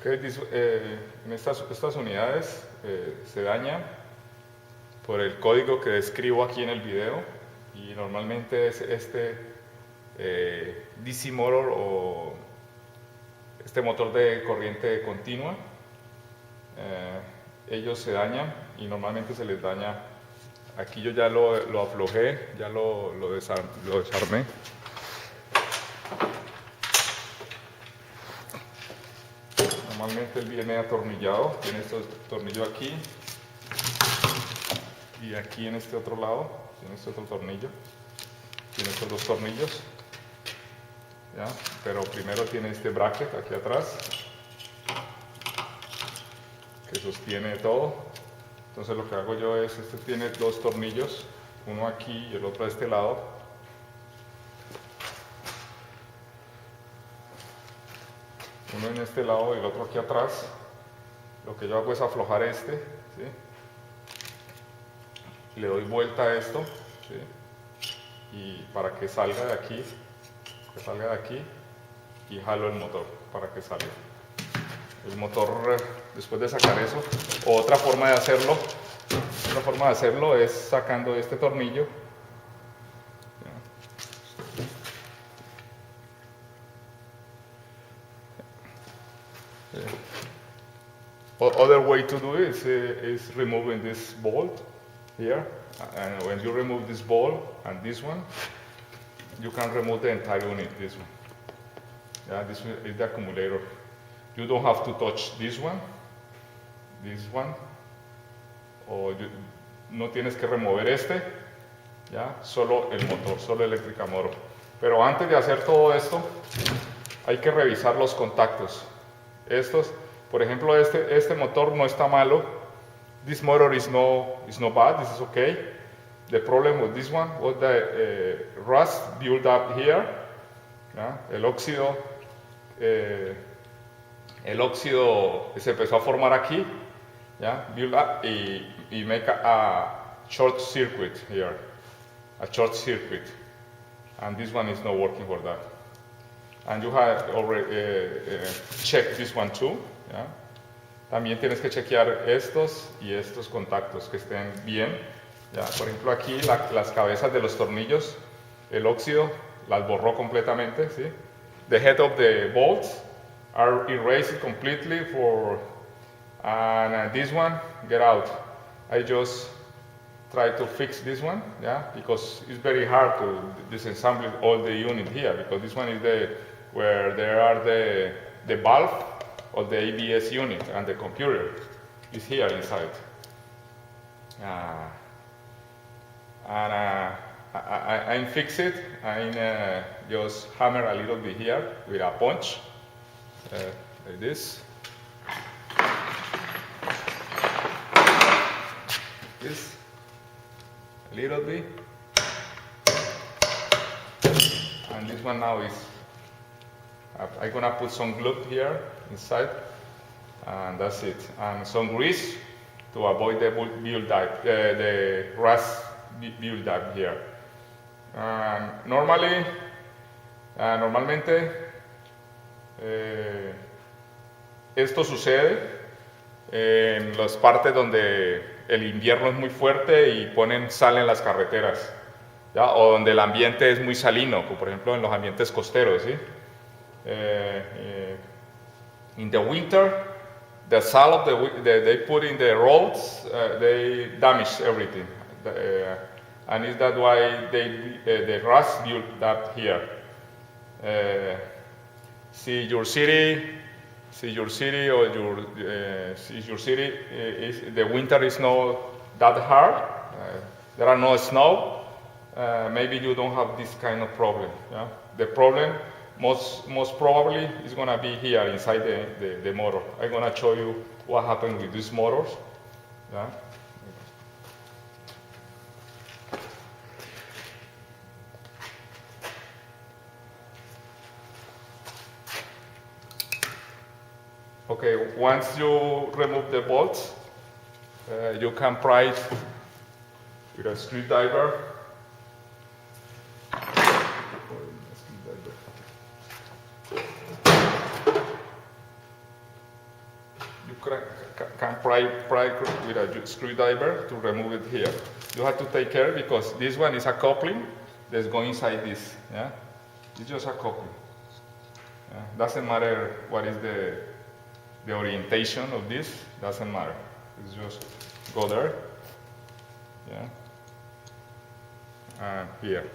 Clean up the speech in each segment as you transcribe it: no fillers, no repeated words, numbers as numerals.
Okay, en estas unidades se dañan por el código que describo aquí en el video, y normalmente es este DC motor o este motor de corriente continua. Ellos se dañan y normalmente se les daña. Aquí yo ya lo aflojé, ya lo desarmé. Normalmente él viene atornillado, tiene estos tornillos aquí y aquí en este otro lado tiene este otro tornillo, tiene estos dos tornillos, ¿ya? Pero primero tiene este bracket aquí atrás que sostiene todo. Entonces lo que hago yo es, este tiene dos tornillos, uno aquí y el otro a este lado. Uno en este lado y el otro aquí atrás. Lo que yo hago es aflojar este, ¿sí? Le doy vuelta a esto, ¿sí? Y para que salga de aquí, y jalo el motor para que salga. El motor, después de sacar eso, otra forma de hacerlo es sacando este tornillo. Other way to do it is removing this bolt here, and when you remove this bolt and this one, you can remove the entire unit, this one. Yeah, this is the accumulator. You don't have to touch this one, o no tienes que remover este, ya, solo el motor, solo el electrical motor. Pero antes de hacer todo esto, hay que revisar los contactos. Estos, por ejemplo, este motor no está malo. This motor is no bad, this is okay. The problem with this one was the rust built up here. ¿Ya? El óxido se empezó a formar aquí, ¿ya? Build up y make a short circuit here, and this one is not working for that. And you have already checked this one too, ¿ya? También tienes que chequear estos y estos contactos que estén bien, ¿ya? Por ejemplo, aquí las cabezas de los tornillos, el óxido las borró completamente, ¿sí? The head of the bolts are erased completely and this one get out. I just try to fix this one, yeah, because it's very hard to disassemble all the unit here, because this one is where there are the valve of the ABS unit, and the computer is here inside. I fix it. I just hammer a little bit here with a punch, like this. This a little bit, and this one now is. I'm gonna put some glue here inside, and that's it. And some grease to avoid the build-up, the rust build-up here. Normalmente esto sucede en las partes donde el invierno es muy fuerte y ponen sal en las carreteras, ¿ya? O donde el ambiente es muy salino, como por ejemplo en los ambientes costeros, ¿sí? In the winter, the salt they put in the roads, they damage everything. And is that why the rust built up here? See your city, the winter is not that hard. There are no snow. Maybe you don't have this kind of problem. Yeah? The problem most probably is going to be here inside the motor. I'm going to show you what happened with these motors. Yeah? Okay, once you remove the bolts, you can pry it with a screwdriver. with a screwdriver to remove it here. You have to take care because this one is a coupling that's going inside this. Yeah, it's just a coupling. Yeah? Doesn't matter what is the orientation of this. Doesn't matter. It's just go there. Yeah, and here.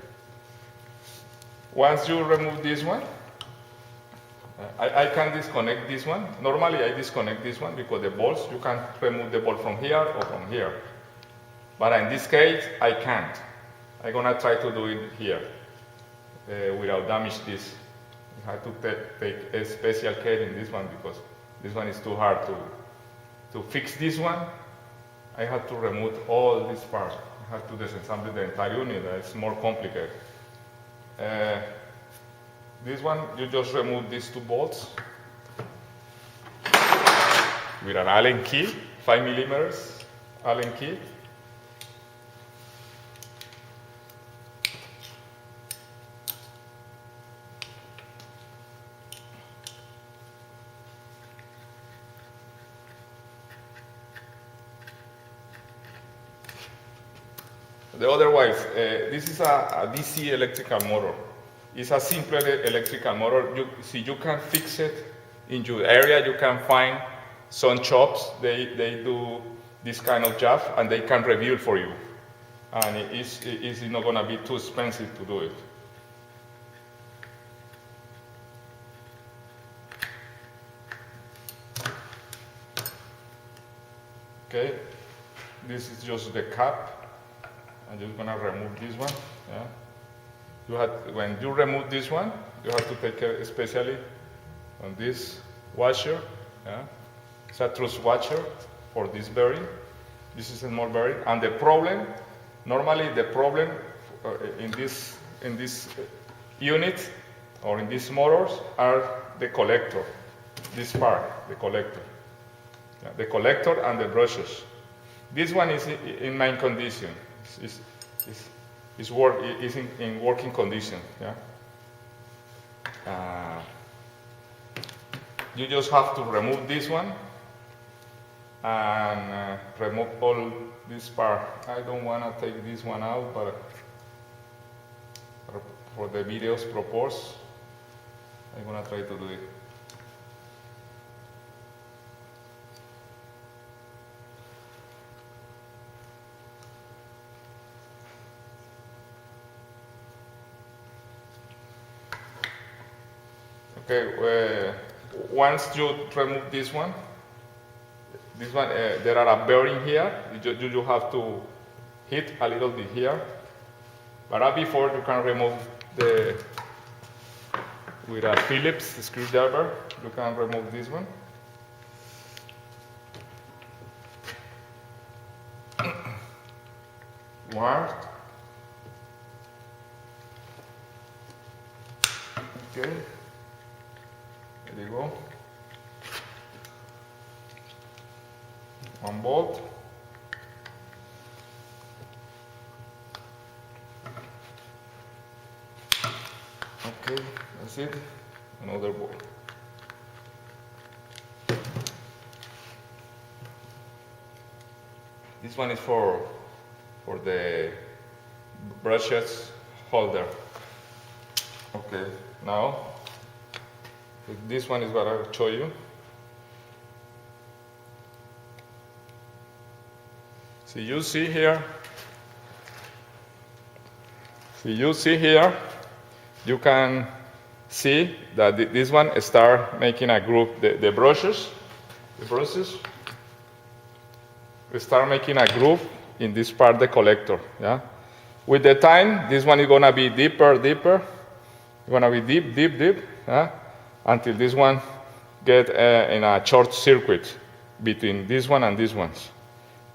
Once you remove this one, I can disconnect this one. Normally I disconnect this one because the bolts, you can remove the bolt from here or from here. But in this case, I can't. I'm gonna try to do it here without damage this. I have to take a special care in this one because this one is too hard to fix this one. I have to remove all these parts. I have to disassemble the entire unit. It's more complicated. This one, you just remove these two bolts with an Allen key, 5 millimeters Allen key. Otherwise, this is a DC electrical motor. It's a simple electrical motor. You can fix it in your area. You can find some shops. They do this kind of job and they can rebuild for you. And it's not going to be too expensive to do it. Okay, this is just the cap. I'm just going to remove this one. Yeah. When you remove this one, you have to take care especially on this washer. Yeah. It's a truss washer for this bearing. This is a small bearing. And the problem, normally the problem in this unit or in these motors are the collector. This part, the collector. Yeah. The collector and the brushes. This one is in main condition. Is in working condition. Yeah. You just have to remove this one and remove all this part. I don't want to take this one out, but for the video's purpose, I'm gonna try to do it. Okay, once you remove this one, there are a bearing here. You have to hit a little bit here. But before you can remove with a Phillips screwdriver, you can remove this one. One. Okay. There you go. One bolt. Okay, that's it. Another bolt. This one is for the brushes holder. Okay, now this one is what I'll show you. So you see here, you can see that this one start making a groove. The brushes start making a groove in this part, the collector. Yeah. With the time, this one is gonna be deeper. It's gonna be deep. Yeah. Until this one get in a short circuit between this one and this ones.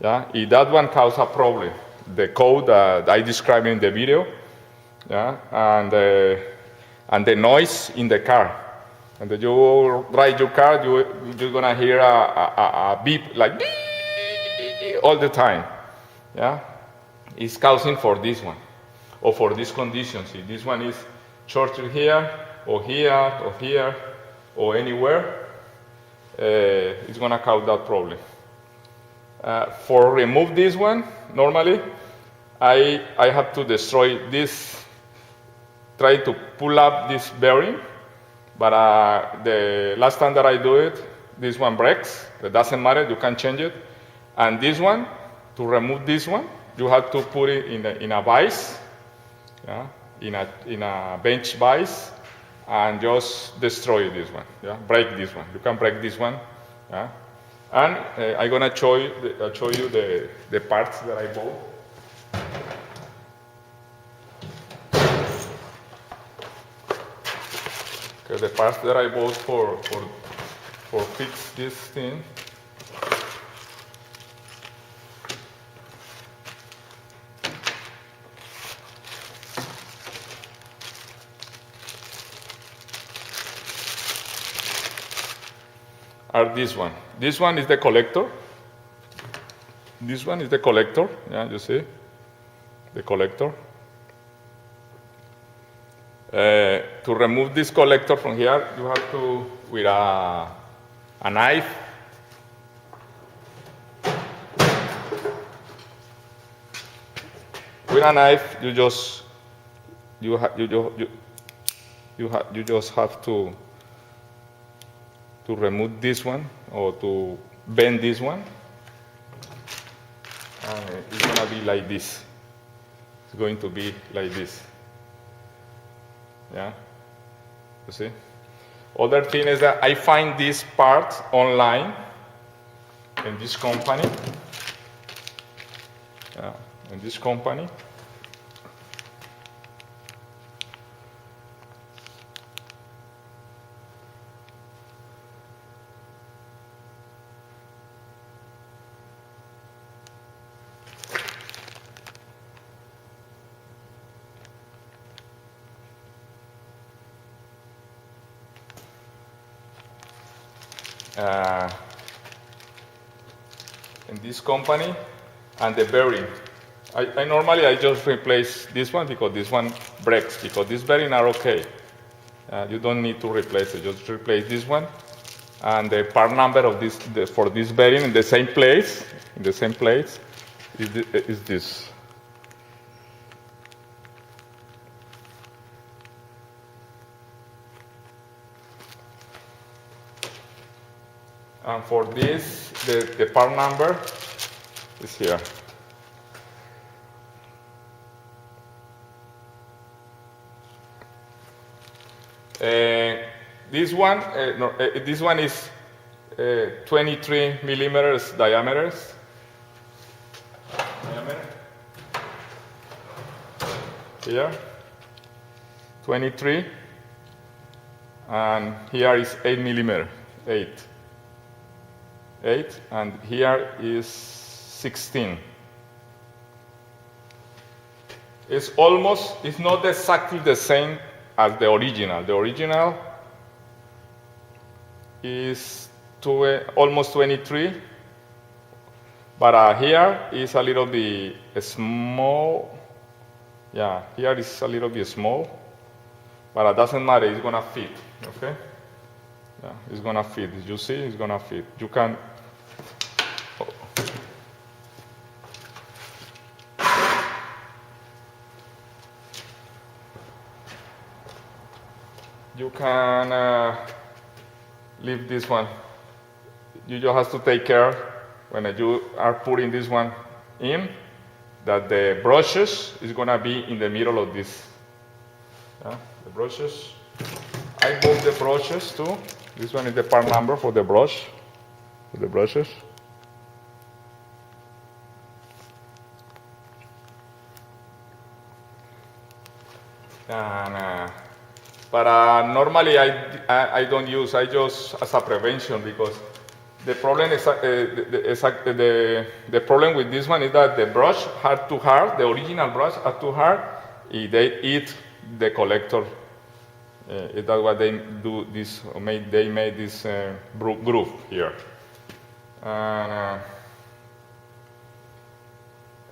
Yeah, if that one cause a problem, the code that I described in the video, yeah, and the noise in the car, and then you drive your car, you're gonna hear a beep like beep all the time. Yeah, it's causing for this one or for this condition. See, this one is shorted here or here or anywhere. It's gonna cause that problem. For remove this one, normally, I have to destroy this, try to pull up this bearing, but the last time that I do it, this one breaks. It doesn't matter, you can change it. And this one, to remove this one, you have to put it in a vise, yeah? in a bench vise, and just destroy this one, yeah? Break this one. You can break this one, yeah? And I'm gonna show you the parts that I bought. Okay, the parts that I bought for fix this thing. Are this one. This one is the collector. This one is the collector. Yeah, you see? The collector. To remove this collector from here, you have to, with a knife, with a knife, you just have to remove this one, or to bend this one, and it's going to be like this. It's going to be like this. Yeah, you see? Other thing is that I find these parts online in this company. Yeah, in this company. In this company, and the bearing. I normally just replace this one because this one breaks, because these bearings are okay. You don't need to replace it, just replace this one. And the part number of this for this bearing in the same place, is this. And for this, the part number is here. This one is 23 millimeters diameter. Here, 23, and here is 8 millimeter, 8, and here is 16. It's not exactly the same as the original. The original is almost 23, but here is a little bit small. Yeah, here is a little bit small, but it doesn't matter, it's gonna fit, okay? Yeah, it's gonna fit, you see, it's gonna fit. You can, leave this one. You just have to take care when you are putting this one in, that the brushes is gonna be in the middle of this. Yeah, the brushes. I bought the brushes too. This one is the part number for the brush, for the brushes. And, but normally I don't use. I just as a prevention, because the problem is the problem with this one is that the brush are too hard. The original brush are too hard. They eat the collector. That's why they do this. They made this groove here.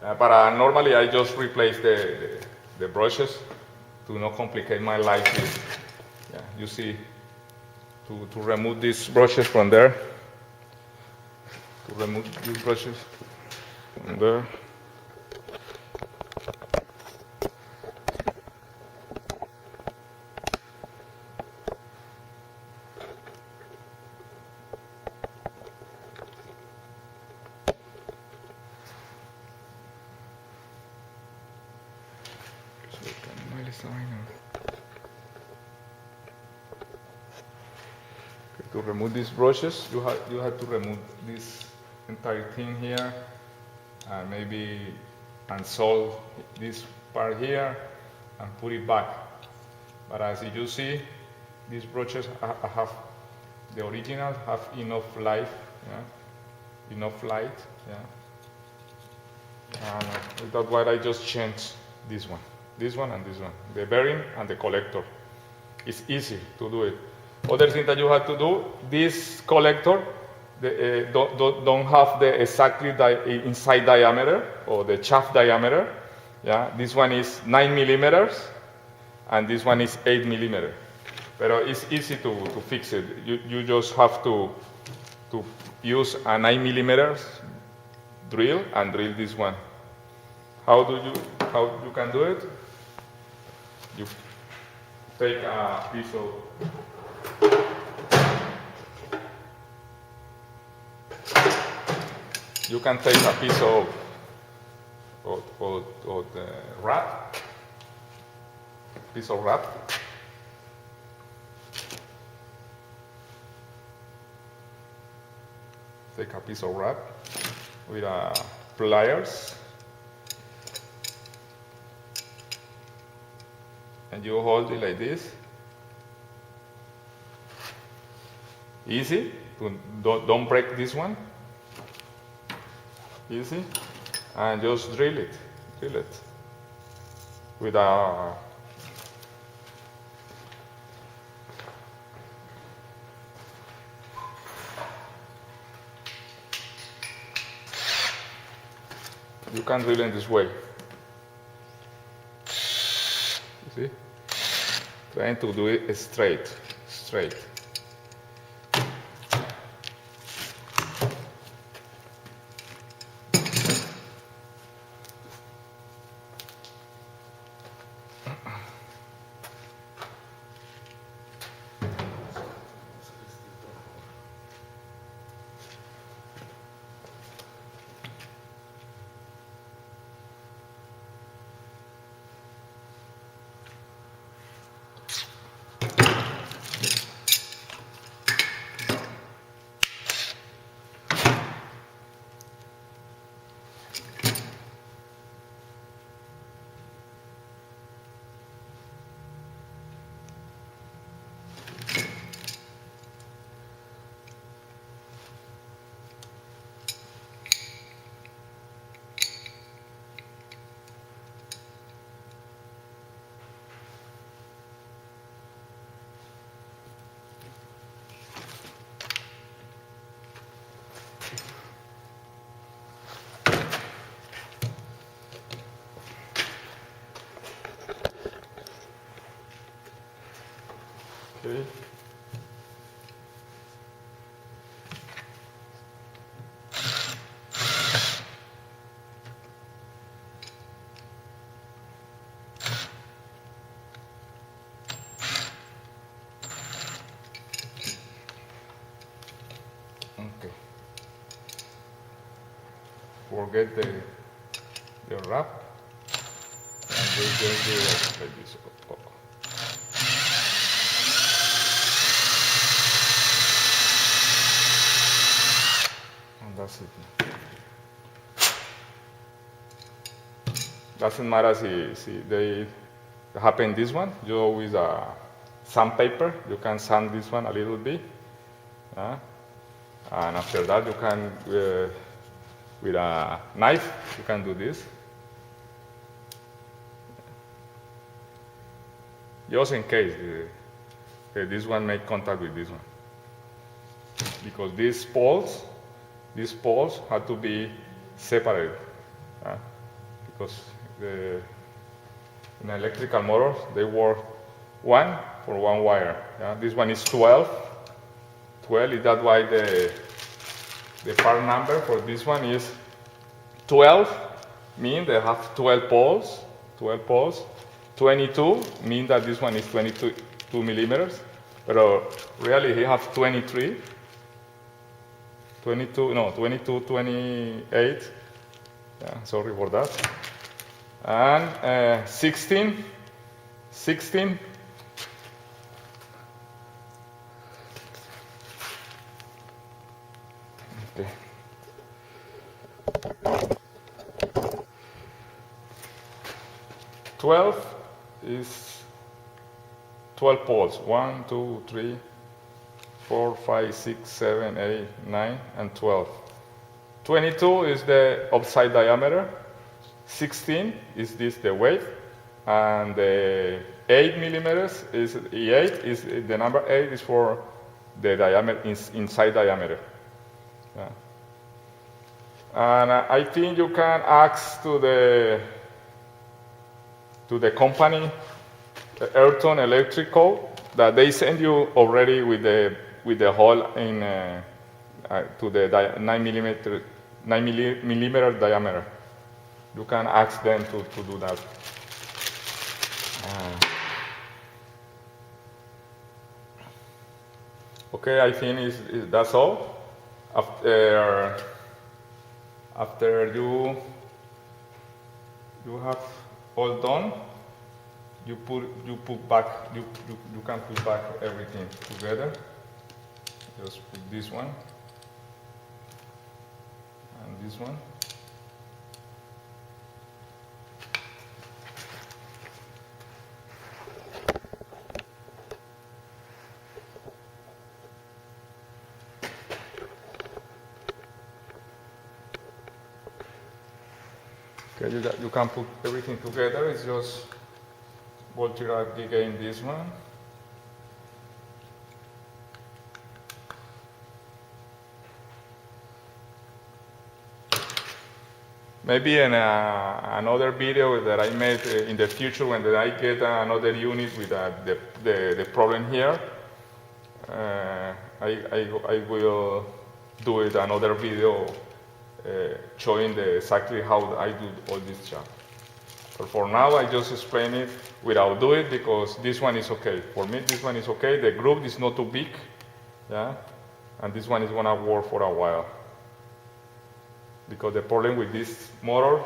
But normally I just replace the brushes to not complicate my life. Yeah, you see, to remove these brushes from there. to remove these brushes from there. To remove these brushes, you have to remove this entire thing here, and maybe unsole this part here and put it back. But as you see, these brushes have the original have enough life, yeah, enough light, yeah. And that's why I just changed this one, and this one, the bearing and the collector. It's easy to do it. Other thing that you have to do, this collector don't have the exactly inside diameter or the shaft diameter. Yeah, this one is 9 millimeters, and this one is 8 millimeters. But it's easy to fix it. You just have to use a 9 millimeters drill and drill this one. How you can do it? You take a piece of you can take a piece of the wrap, Take a piece of wrap with pliers, and you hold it like this. Easy. Don't break this one. Easy, and just drill it with a you can drill in this way. You see? Trying to do it straight. Okay. Okay. Forget the wrap, and we just do it like this. That's it. Doesn't matter si they happen this one. You always sandpaper. You can sand this one a little bit, and after that you can with a knife you can do this. Just in case this one make contact with this one, because these poles have to be separated, because in electrical motors they work one for one wire. This one is 12. Is that why the part number for this one is 12, mean they have 12 poles. 12 poles. 22 mean that this one is 22 millimeters, but really he has 23. 22, 28. Yeah, sorry for that. And 16. Okay. 12 is 12 poles. 1, 2, 3, 4, 5, 6, 7, 8, 9, and 12. 22 is the outside diameter. 16 is the weight, and the 8 millimeters is the number 8 is for the diameter, inside diameter. Yeah. And I think you can ask to the company, EURTON Electrical, that they send you already with the hole in to the 9 millimeter diameter. You can ask them to do that. Okay, I think that's all. After you have all done, you can put back everything together. Just put this one and this one. Okay, you can put everything together. It's just voltage again this one. Maybe in another video that I made in the future, when I get another unit with the problem here, I will do it another video showing exactly how I do all this job. But for now, I just explain it without doing it because this one is okay. For me, this one is okay. The groove is not too big, yeah, and this one is gonna work for a while. Because the problem with this motor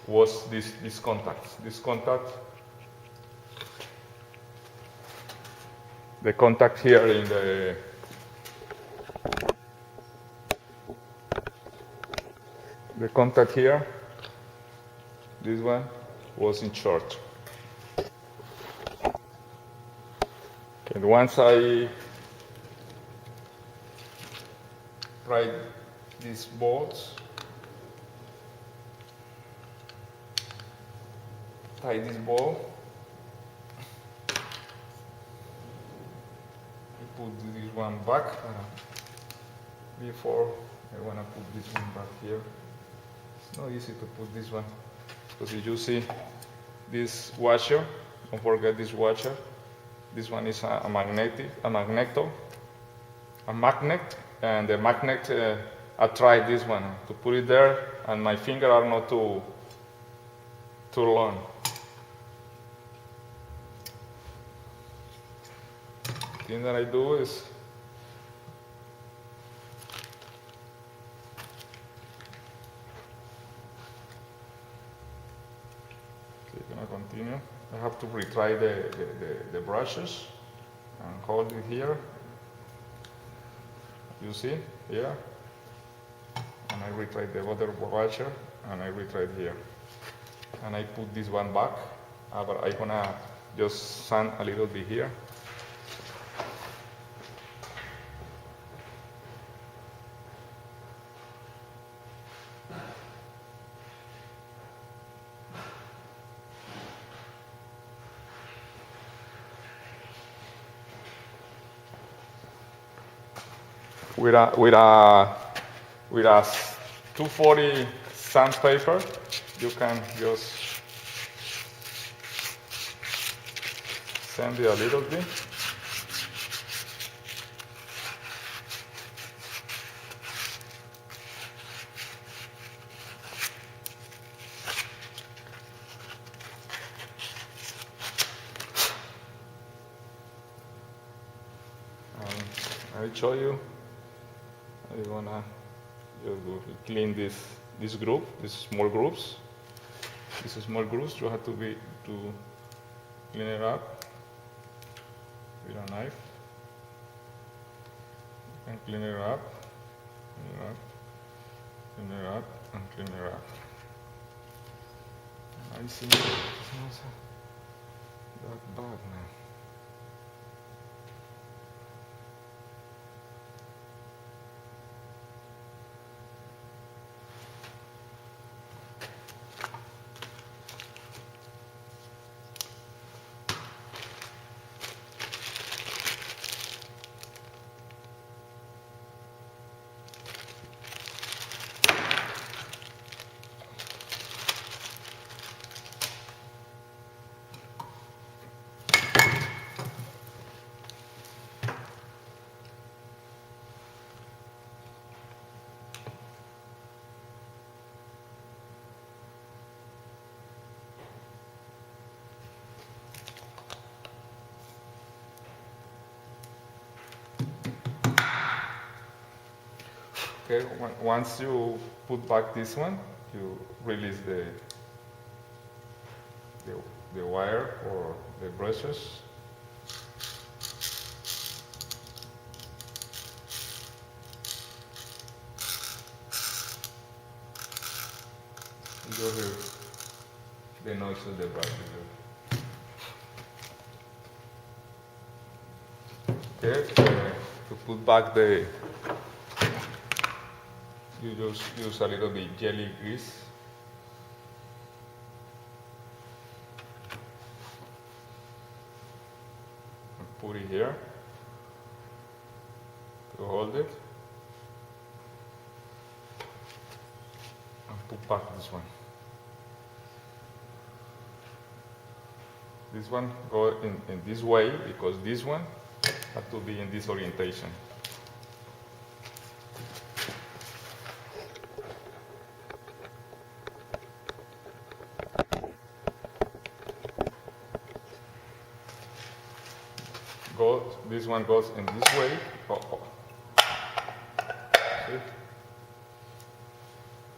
was these contacts. This contact, the contact here in the contact here, this one was in short. Okay, once I tried these bolts, tie this ball, I put this one back. Before I want to put this one back here. It's not easy to put this one because if you see this washer, don't forget this washer. This one is a magnet, and the magnet. I tried this one to put it there, and my fingers are not too long. The thing that I do is gonna continue. I have to retry the brushes and hold it here. You see here, and I retry the other brusher and I retry here, and I put this one back. But I'm gonna just sand a little bit here. With a 240 sandpaper, you can just sand it a little bit. I show you. I'm gonna just clean this group, these small groups. These small groups you have to clean it up with a knife. And clean it up, clean it up, and clean it up. I see it's not that bad now. Okay, once you put back this one, you release the wire or the brushes. You hear the noise of the brushes. Okay, to put back you just use a little bit jelly grease. And put it here to hold it. And put back this one. This one go in this way because this one has to be in this orientation. This one goes in this way. See?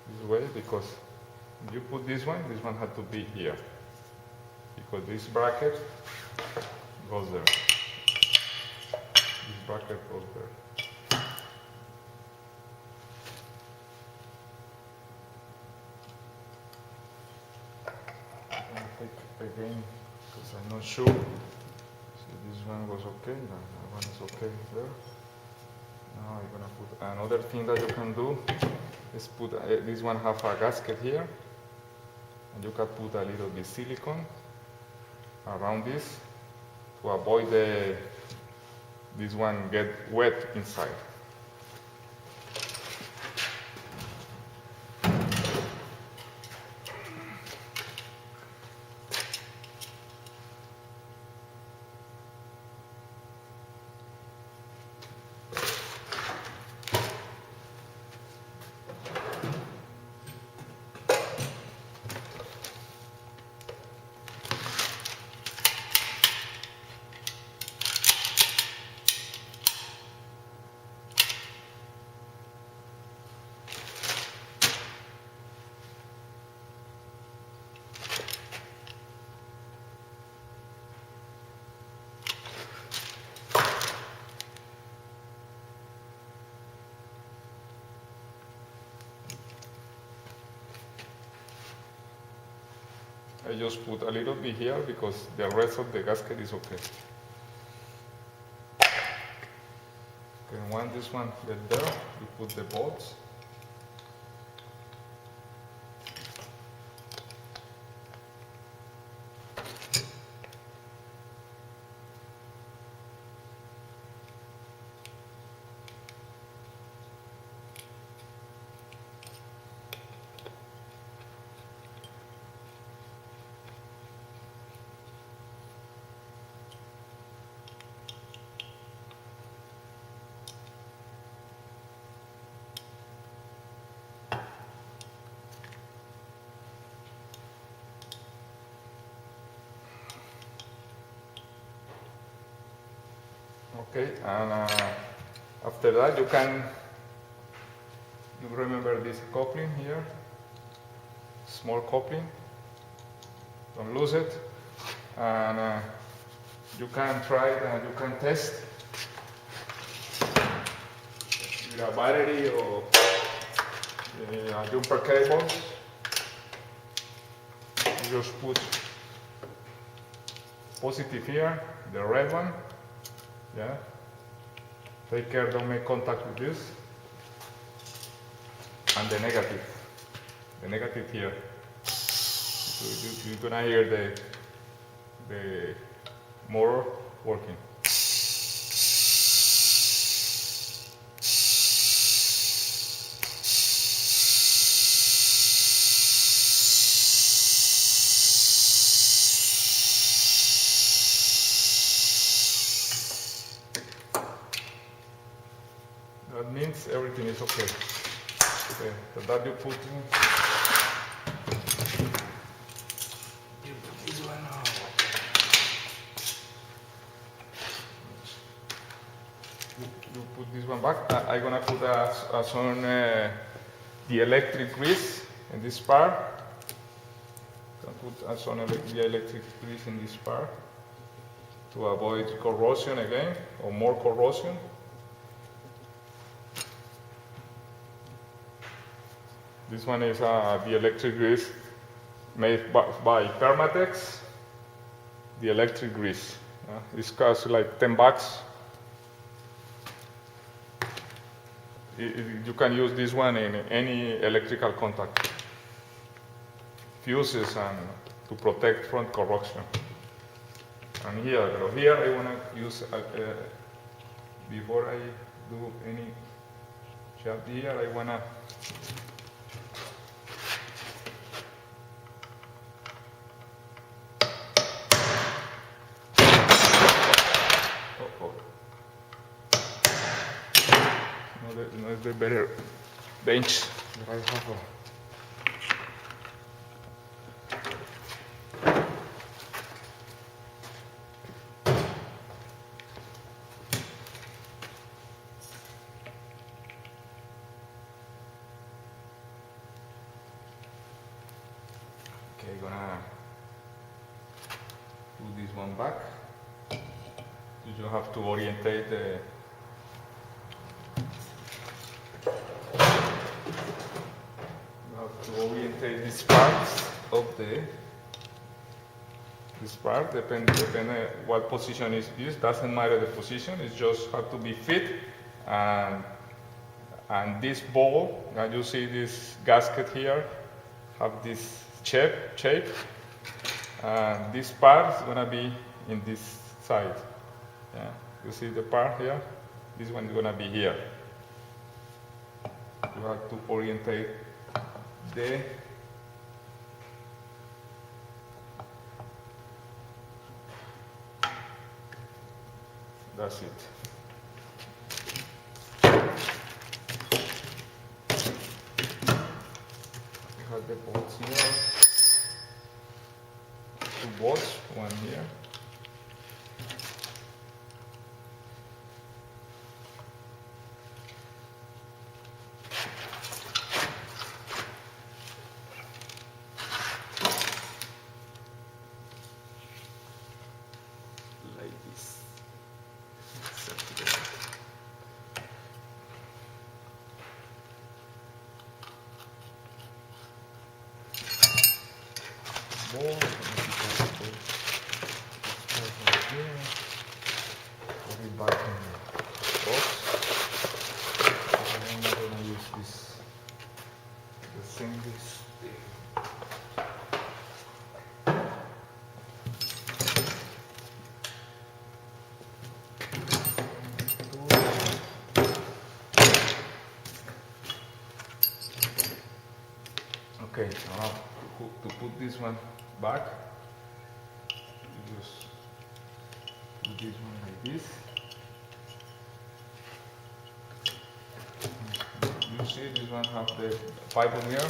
This way because if you put this one had to be here because this bracket goes there. This bracket goes there. I'm gonna take it again because I'm not sure. This one was okay, that one is okay there. Now I'm gonna put another thing that you can do is put this one have a gasket here, and you can put a little bit silicone around this to avoid this one get wet inside. I just put a little bit here because the rest of the gasket is okay. And when this one gets there, you put the bolts. Okay, and After that, you remember this coupling here, small coupling, don't lose it, and you can try it, you can test with a battery or a jumper cable. You just put positive here, the red one, yeah. Take care, don't make contact with this. And the negative here. So you're gonna hear the motor working. That means everything is okay. Okay, so that you put this one out. You put this one back. I'm gonna put some the electric grease in this part. Put some the electric grease in this part to avoid corrosion again or more corrosion. This one is the electric grease made by Permatex. The electric grease. This costs like $10. You can use this one in any electrical contact. Fuses and to protect from corrosion. And here I want to use, before I do any job here, I want to no es the better bench that I have. Okay, gonna put this one back. You just have to orientate the this part of this part, depending what position is used, doesn't matter the position, it just have to be fit, and this ball, now you see this gasket here, have this shape, and this part is gonna be in this side, yeah, you see the part here, this one is gonna be here. You have to orientate that's it. We have the bolts here. 2 bolts, one here. Okay, now to put this one back, you just put this one like this. You see this one have the fiber here,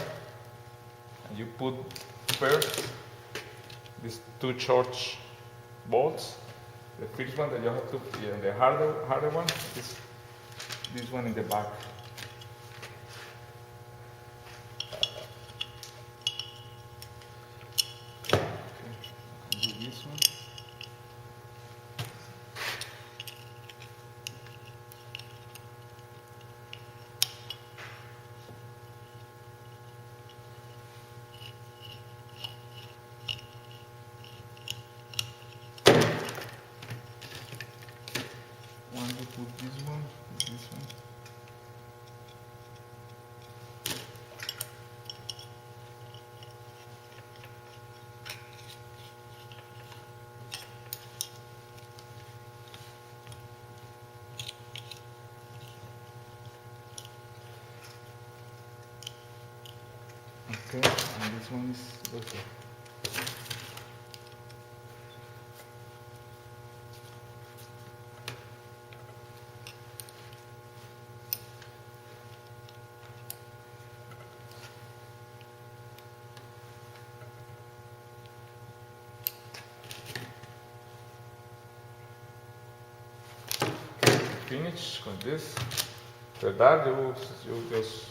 and you put first these 2 short bolts. The first one that you have to, the harder one, this this one in the back. Okay, I can do this one. Put this one, put this one. Okay, and this one is okay. Finish with this. For that, you just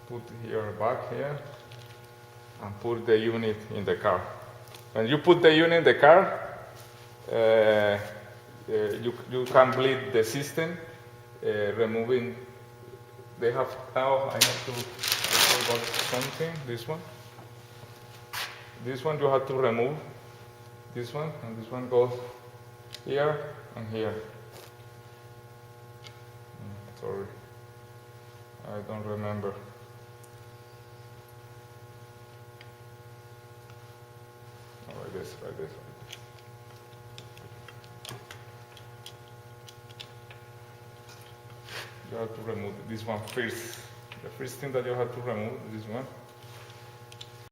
put here back here and put the unit in the car. When you put the unit in the car, you can bleed the system, removing. They have now. I have to forgot something. This one. This one you have to remove. This one and this one goes here and here. Sorry, I don't remember. Oh, like this, like this. You have to remove this one first. The first thing that you have to remove is this one.